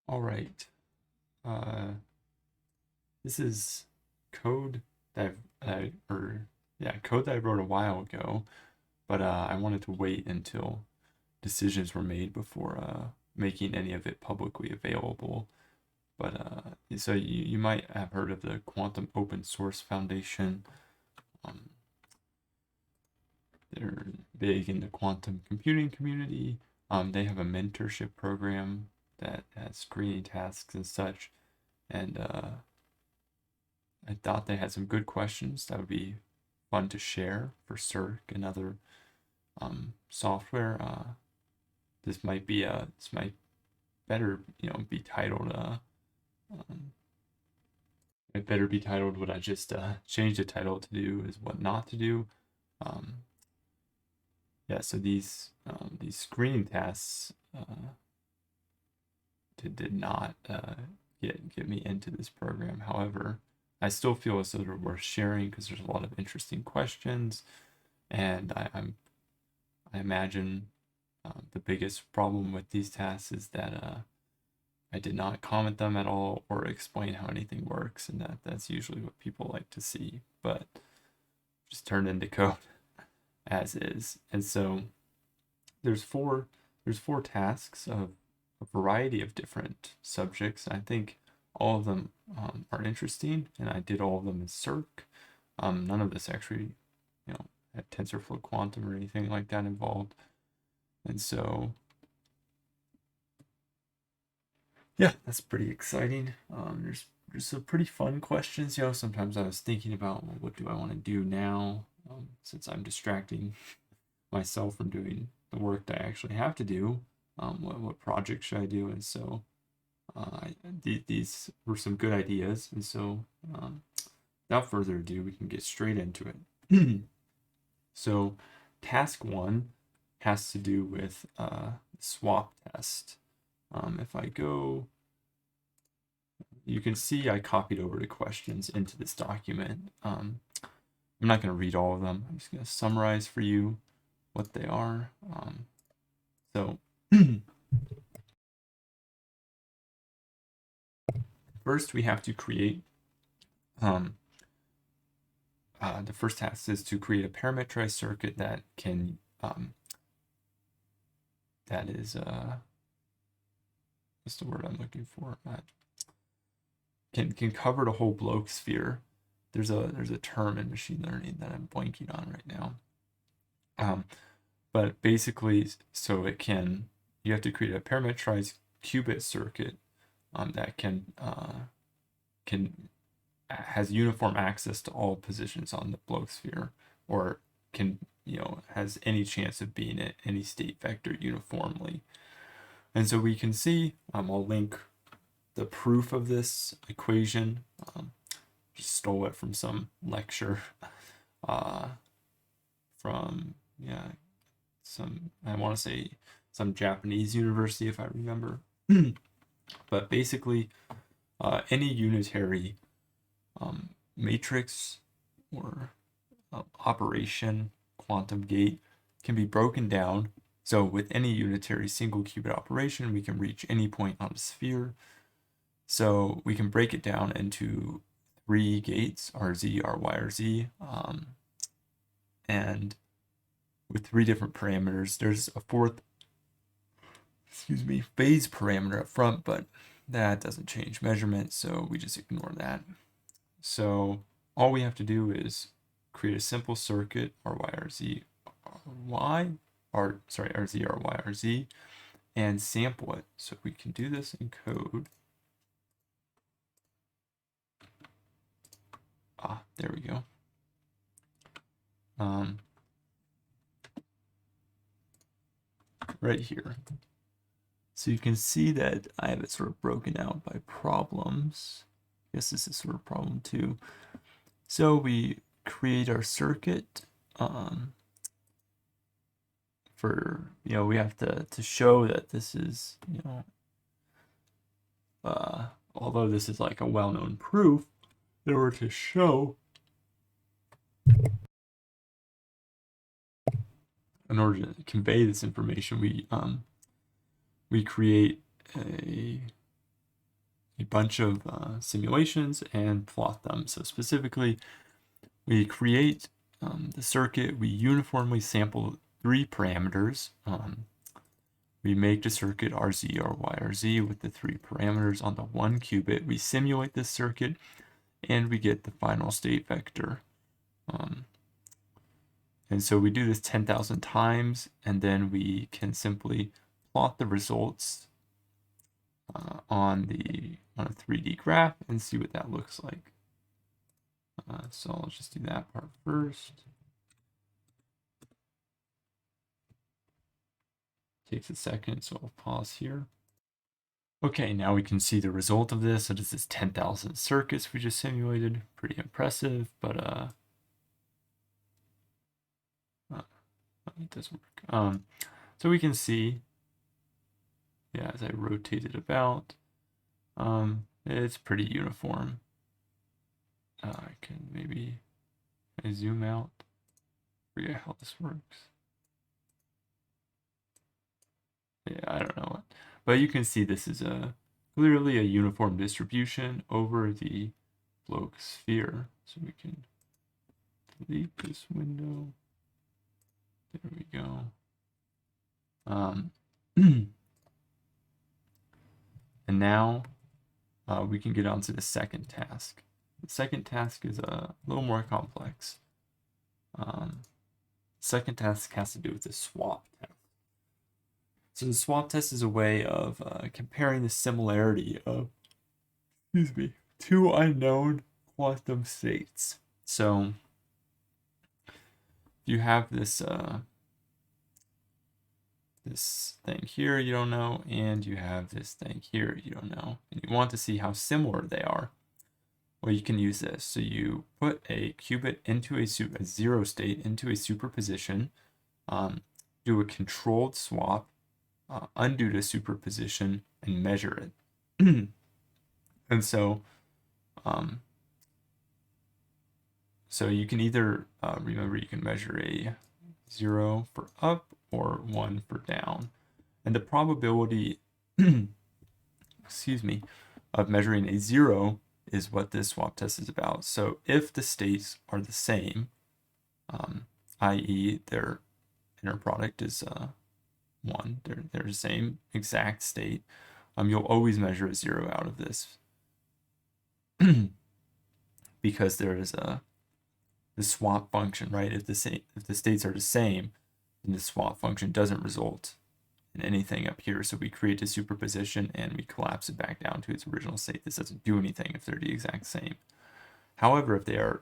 All right. This is code that code that I wrote a while ago, but I wanted to wait until decisions were made before making any of it publicly available. But so you might have heard of the Quantum Open Source Foundation. Um, they're big in the quantum computing community. They have a mentorship program that has screening tasks and such. And I thought they had some good questions that would be fun to share for Cirq and other software. This might better be titled it better be titled what I just changed the title to do is what not to do. Um, yeah, so these screening tasks did not get me into this program. However, I still feel as though they're worth sharing because there's a lot of interesting questions, and I imagine the biggest problem with these tasks is that I did not comment them at all or explain how anything works, and that's usually what people like to see, but just turned into code as is. And so there's four tasks of a variety of different subjects. I think all of them are interesting, and I did all of them in Cirq. None of this actually, had TensorFlow Quantum or anything like that involved. And so, yeah, that's pretty exciting. There's some pretty fun questions. Sometimes I was thinking about, well, what do I want to do now, since I'm distracting myself from doing the work that I actually have to do. What project should I do? And so these were some good ideas. And so without further ado, we can get straight into it. So task one has to do with swap test. If I go, you can see I copied over the questions into this document. I'm not going to read all of them. I'm just going to summarize for you what they are. So first we have to create, the first task is to create a parametrized circuit that can, that is, what's the word I'm looking for? Can cover the whole Bloch sphere. There's a term in machine learning that I'm blanking on right now. But basically, so you have to create a parametrized qubit circuit that has uniform access to all positions on the Bloch sphere, or has any chance of being at any state vector uniformly. And so we can see, I'll link the proof of this equation. Just stole it from some lecture from I want to say some Japanese university, if I remember. But basically, any unitary matrix or operation quantum gate can be broken down. So with any unitary single qubit operation, we can reach any point on a sphere. So we can break it down into 3 gates, RZ, RY, RZ, and with 3 different parameters. There's a 4th, phase parameter up front, but that doesn't change measurement, so we just ignore that. So all we have to do is create a simple circuit, RZ, RY, RZ, and sample it. So we can do this in code. There we go. Right here. So you can see that I have it sort of broken out by problems. I guess this is sort of problem 2. So we create our circuit for, we have to show that this is, although this is like a well-known proof, in order to show, in order to convey this information, we create a a bunch of simulations and plot them. So specifically, we create the circuit, we uniformly sample 3 parameters. We make the circuit RZ, RY, RZ with the 3 parameters on the 1 qubit. We simulate this circuit and we get the final state vector. And so we do this 10,000 times, and then we can simply plot the results on a 3D graph and see what that looks like. So I'll just do that part first. Takes a second, so I'll pause here. Okay, now we can see the result of this. So this is 10,000 circuits we just simulated. Pretty impressive, but it doesn't work. So we can see, yeah, as I rotate it about, it's pretty uniform. I can maybe zoom out. Forget how this works. Yeah, I don't know what, but you can see this is clearly a uniform distribution over the Bloch sphere. So we can delete this window. There we go. And now we can get on to the second task. The second task is a little more complex. Second task has to do with the swap test. So the swap test is a way of comparing the similarity of, two unknown quantum states. So you have this this thing here you don't know, and you have this thing here you don't know, and you want to see how similar they are. Well, you can use this. So you put a qubit into a 0 state into a superposition, do a controlled swap, undo the superposition, and measure it. And so you can either remember, you can measure a 0 for up or 1 for down, and the probability of measuring a 0 is what this swap test is about. So if the states are the same, i.e. their inner product is 1, they're the same exact state, you'll always measure a 0 out of this because there is the swap function, right? If the states are the same, then the swap function doesn't result in anything up here. So we create a superposition and we collapse it back down to its original state. This doesn't do anything if they're the exact same. However, if they are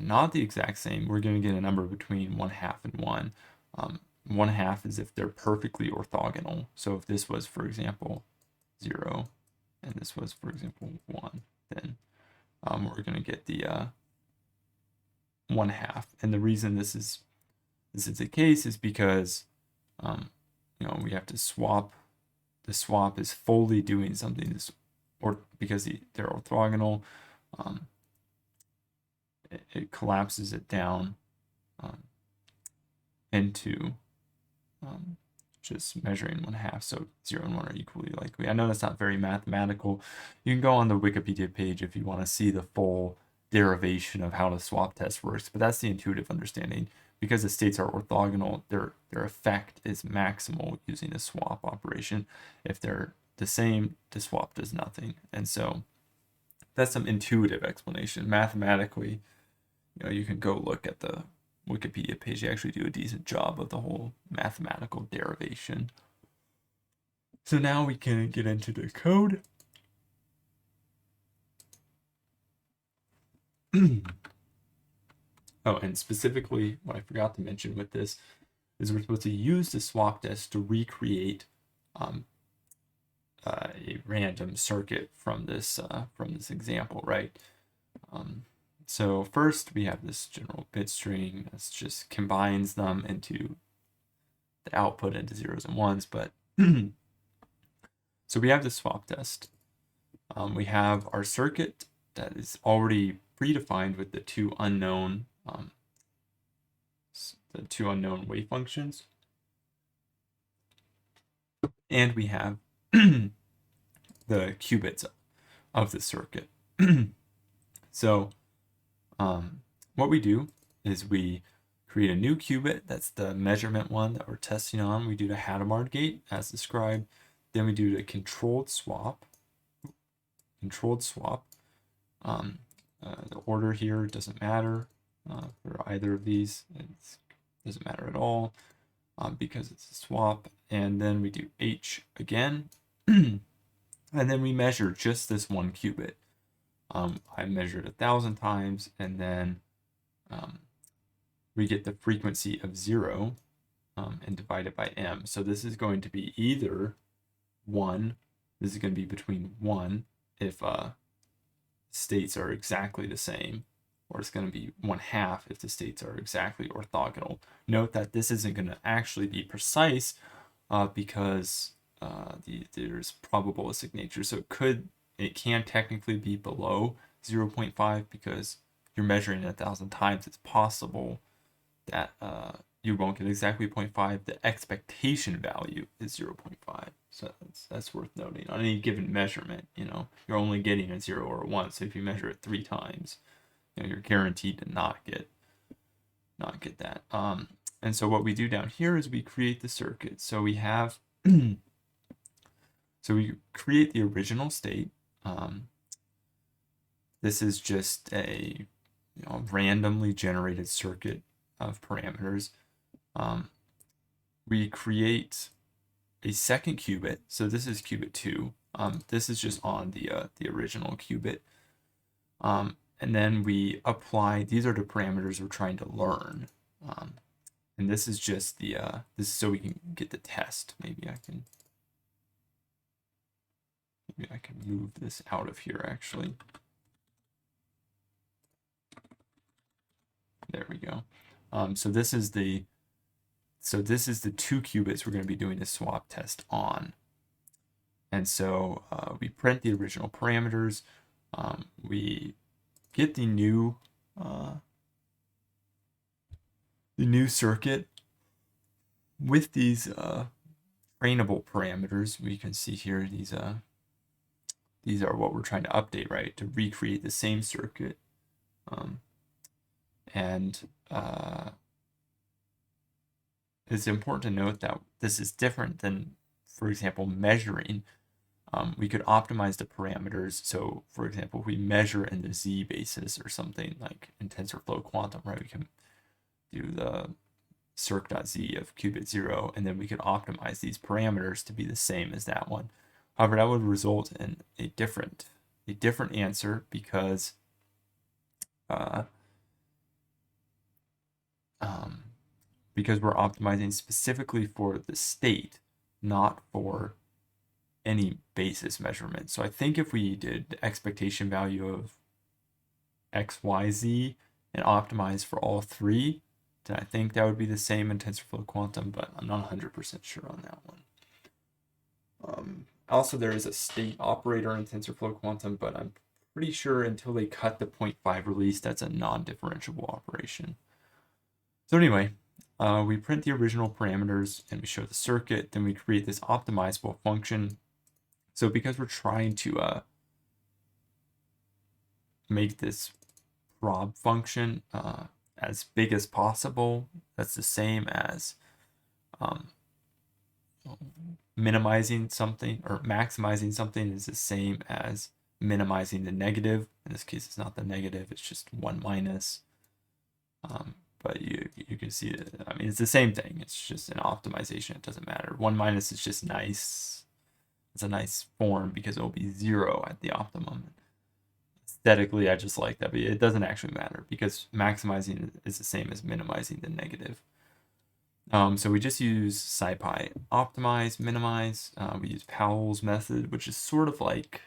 not the exact same, we're going to get a number between 1/2 and 1. 1/2 is if they're perfectly orthogonal. So if this was, for example, 0 and this was, for example, 1, then we're going to get the 1/2. And the reason this is the case is because we have to swap. The swap is fully doing something, or because they're orthogonal, it collapses it down into just measuring 1/2. So 0 and 1 are equally likely. I know that's not very mathematical. You can go on the Wikipedia page if you want to see the full derivation of how the swap test works, but that's the intuitive understanding. Because the states are orthogonal, their effect is maximal using the swap operation. If they're the same, the swap does nothing. And so that's some intuitive explanation. Mathematically, you can go look at the Wikipedia page. They actually do a decent job of the whole mathematical derivation. So now we can get into the code. Oh, and specifically, what I forgot to mention with this is we're supposed to use the swap test to recreate a random circuit from this example, right? So first we have this general bit string that just combines them into the output into 0s and 1s, but so we have the swap test. We have our circuit that is already predefined with the two unknown wave functions, and we have the qubits of the circuit. So what we do is we create a new qubit. That's the measurement one that we're testing on. We do the Hadamard gate as described. Then we do the controlled swap. The order here doesn't matter for either of these. It doesn't matter at all because it's a swap. And then we do H again. And then we measure just this one qubit. I measured 1,000 times, and then we get the frequency of 0 and divide it by m. So this is going to be either 1, this is going to be between 1 if states are exactly the same, or it's going to be 1/2 if the states are exactly orthogonal. Note that this isn't going to actually be precise because there's probabilistic nature. So it can technically be below 0.5 because you're measuring it 1,000 times. It's possible that you won't get exactly 0.5. The expectation value is 0.5. So that's worth noting. On any given measurement, you're only getting a 0 or a 1. So if you measure it 3 times, you're guaranteed to not get that. And so what we do down here is we create the circuit. So we have so we create the original state. This is just a randomly generated circuit of parameters. We create a second qubit. So this is qubit 2. This is just on the original qubit. And then we apply, these are the parameters we're trying to learn. And this is just this is so we can get the test. Maybe I can move this out of here actually. There we go. So this is the 2 qubits we're going to be doing a swap test on. And so we print the original parameters. We get the new circuit with these trainable parameters. We can see here these are what we're trying to update, right? To recreate the same circuit. It's important to note that this is different than, for example, measuring. We could optimize the parameters. So, for example, if we measure in the z basis or something like in TensorFlow Quantum, right? We can do the Cirq.z of qubit 0, and then we could optimize these parameters to be the same as that one. However, that would result in a different answer because we're optimizing specifically for the state, not for any basis measurement. So I think if we did the expectation value of x, y, z and optimize for all 3, then I think that would be the same in TensorFlow Quantum, but I'm not 100% sure on that one. Also, there is a state operator in TensorFlow Quantum, but I'm pretty sure until they cut the 0.5 release, that's a non-differentiable operation. So anyway, we print the original parameters and we show the circuit. Then we create this optimizable function. So because we're trying to make this prob function as big as possible, that's the same as minimizing something, or maximizing something is the same as minimizing the negative. In this case, it's not the negative, it's just 1 minus. But you can see that, I mean, it's the same thing. It's just an optimization. It doesn't matter. 1 minus is just nice. It's a nice form because it will be 0 at the optimum. Aesthetically, I just like that, but it doesn't actually matter because maximizing is the same as minimizing the negative. So we just use SciPy optimize, minimize. We use Powell's method, which is sort of like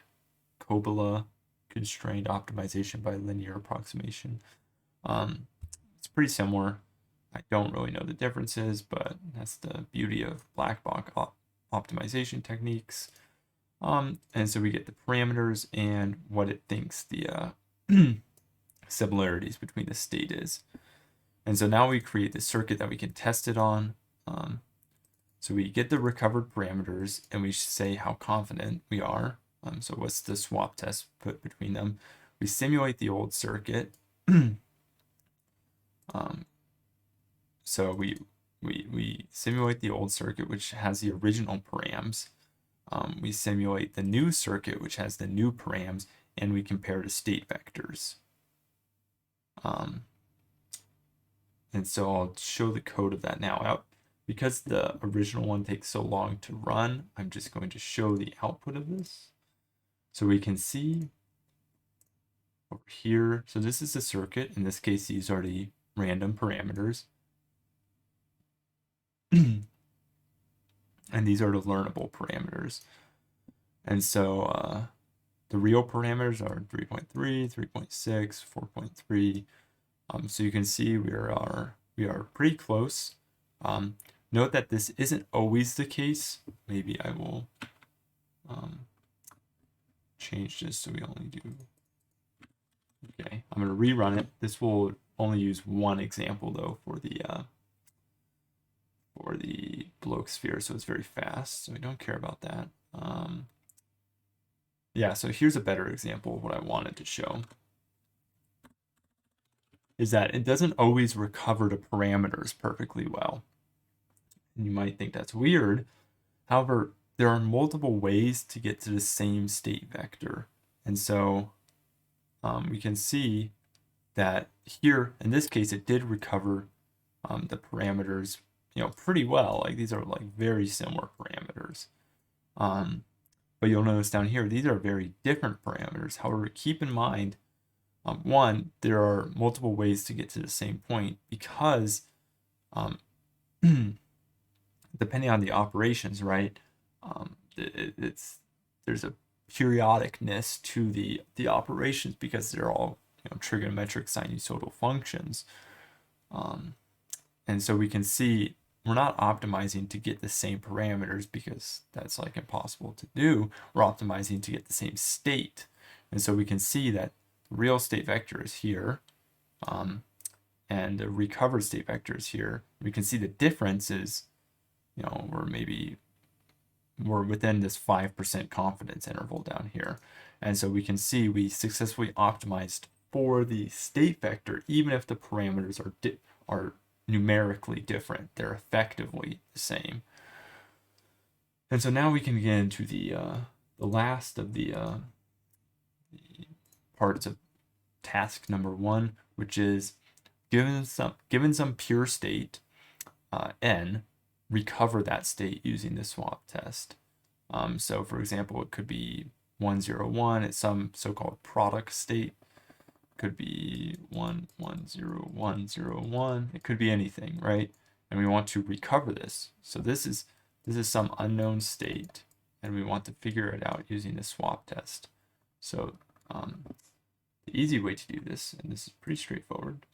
Kobala constrained optimization by linear approximation. It's pretty similar. I don't really know the differences, but that's the beauty of black box optimization techniques. And so we get the parameters and what it thinks the similarities between the state is. And so now we create the circuit that we can test it on. So we get the recovered parameters and we say how confident we are. So what's the swap test put between them? We simulate the old circuit. So we simulate the old circuit, which has the original params. We simulate the new circuit, which has the new params, and we compare to state vectors. And so I'll show the code of that now. Because the original one takes so long to run, I'm just going to show the output of this. So we can see over here, so this is the circuit. In this case, these are the random parameters. And these are the learnable parameters. And so the real parameters are 3.3, 3.6, 4.3. So you can see we are pretty close. Note that this isn't always the case. Maybe I will change this so we only do. Okay, I'm going to rerun it. This will only use one example though for the Bloch sphere, so it's very fast. So we don't care about that. Yeah, so here's a better example of what I wanted to show. Is that it doesn't always recover the parameters perfectly well. And you might think that's weird. However, there are multiple ways to get to the same state vector. And so we can see that here, in this case, it did recover the parameters, pretty well. Like these are like very similar parameters. But you'll notice down here, these are very different parameters. However, keep in mind, one, there are multiple ways to get to the same point because depending on the operations, right, there's a periodicness to the operations because they're all trigonometric sinusoidal functions. And so we can see we're not optimizing to get the same parameters because that's like impossible to do. We're optimizing to get the same state. And so we can see that the real state vector is here, and the recovered state vector is here. We can see the difference is, we're within this 5% confidence interval down here. And so we can see we successfully optimized for the state vector, even if the parameters are numerically different. They're effectively the same. And so now we can get into the last of the parts of task number 1, which is given some pure state n, recover that state using the swap test. So for example, it could be 101 at some so-called product state. It could be 10101. It could be anything, right? And we want to recover this. So this is some unknown state, and we want to figure it out using the swap test. So the easy way to do this, and this is pretty straightforward,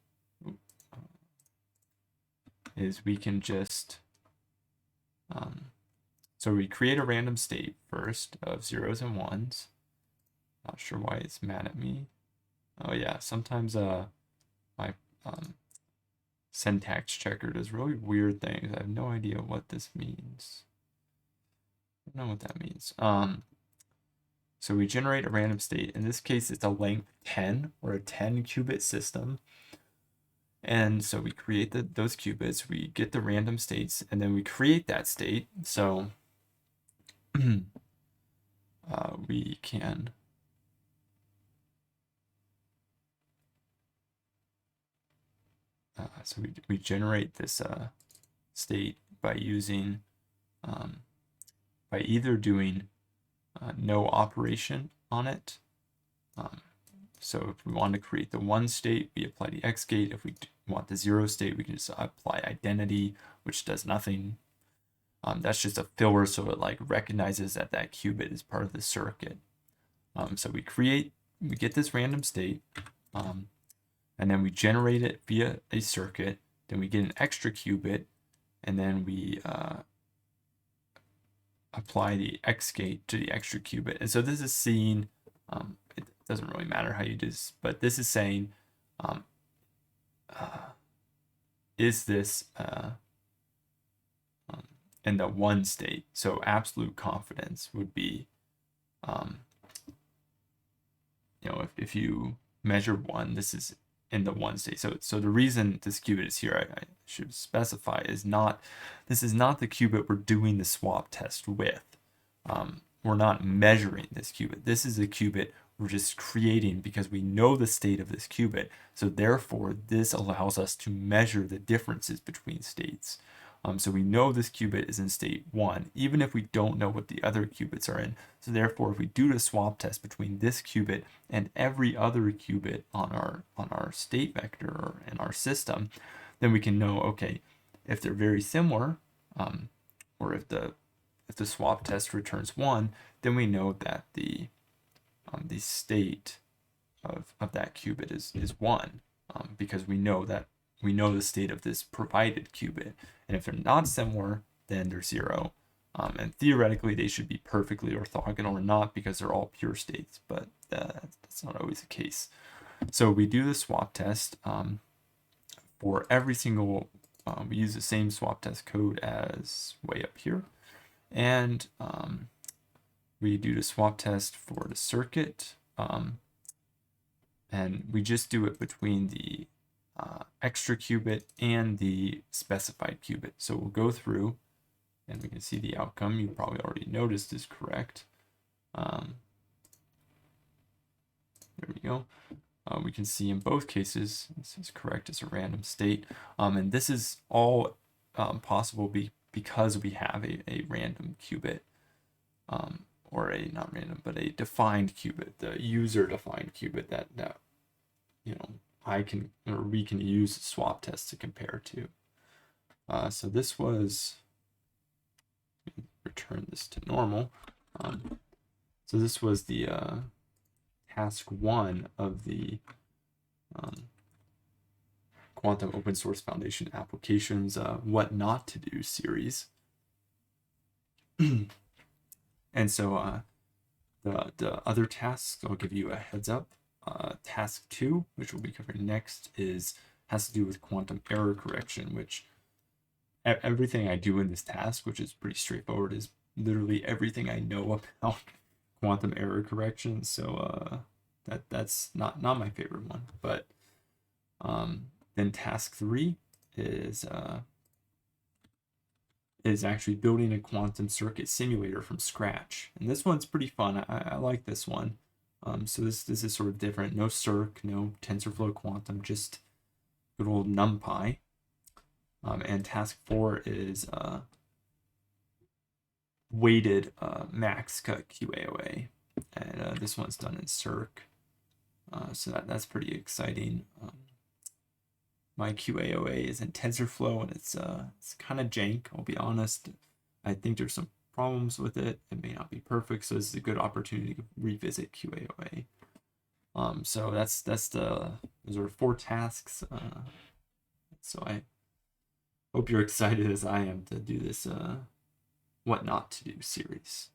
is we can just so we create a random state first of 0s and 1s. Not sure why it's mad at me. Oh yeah, sometimes my syntax checker does really weird things. I have no idea what this means. I don't know what that means. So we generate a random state. In this case, it's a length 10 or a 10 qubit system. And so we create those qubits, we get the random states, and then we create that state. So we can so we generate this state by using by either doing no operation on it. So if we want to create the 1 state, we apply the X gate. If we want the 0 state, we can just apply identity, which does nothing. That's just a filler, so it like recognizes that qubit is part of the circuit. So we get this random state, and then we generate it via a circuit. Then we get an extra qubit, and then we apply the X gate to the extra qubit. And so this is seeing, it doesn't really matter how you do this, but this is saying, is this in the 1 state? So absolute confidence would be if you measure 1, this is in the 1 state. So the reason this qubit is here, I should specify, this is not the qubit we're doing the swap test with. We're not measuring this qubit. This is a qubit we're just creating because we know the state of this qubit. So therefore, this allows us to measure the differences between states. So we know this qubit is in state 1, even if we don't know what the other qubits are in. So therefore, if we do the swap test between this qubit and every other qubit on our state vector or in our system, then we can know, okay, if they're very similar, or if the swap test returns 1, then we know that the state of that qubit is 1, because we know the state of this provided qubit. And if they're not similar, then they're 0. And theoretically, they should be perfectly orthogonal or not, because they're all pure states, but that's not always the case. So we do the swap test for every single, we use the same swap test code as way up here. And we do the swap test for the circuit, and we just do it between the extra qubit and the specified qubit. So we'll go through and we can see the outcome. You probably already noticed is correct. There we go. We can see in both cases this is correct. It's a random state, and this is all possible because we have a random qubit, or a not random but a defined qubit, the user defined qubit that we can use the swap test to compare to. So this was, return this to normal. So this was the task 1 of the Quantum Open Source Foundation Applications What Not to Do series. And so the other tasks, I'll give you a heads up. Task 2, which we'll be covering next, has to do with quantum error correction, which everything I do in this task, which is pretty straightforward, is literally everything I know about quantum error correction. So that's not my favorite one. But then task 3 is actually building a quantum circuit simulator from scratch, and this one's pretty fun. I like this one. So this is sort of different. No Cirq, no TensorFlow Quantum, just good old NumPy. And task 4 is weighted max cut QAOA, and this one's done in Cirq. So that's pretty exciting. My QAOA is in TensorFlow, and it's kind of jank, I'll be honest. I think there's some problems with it. It may not be perfect, so this is a good opportunity to revisit QAOA. So those are 4 tasks. So I hope you're excited as I am to do this What Not to Do series.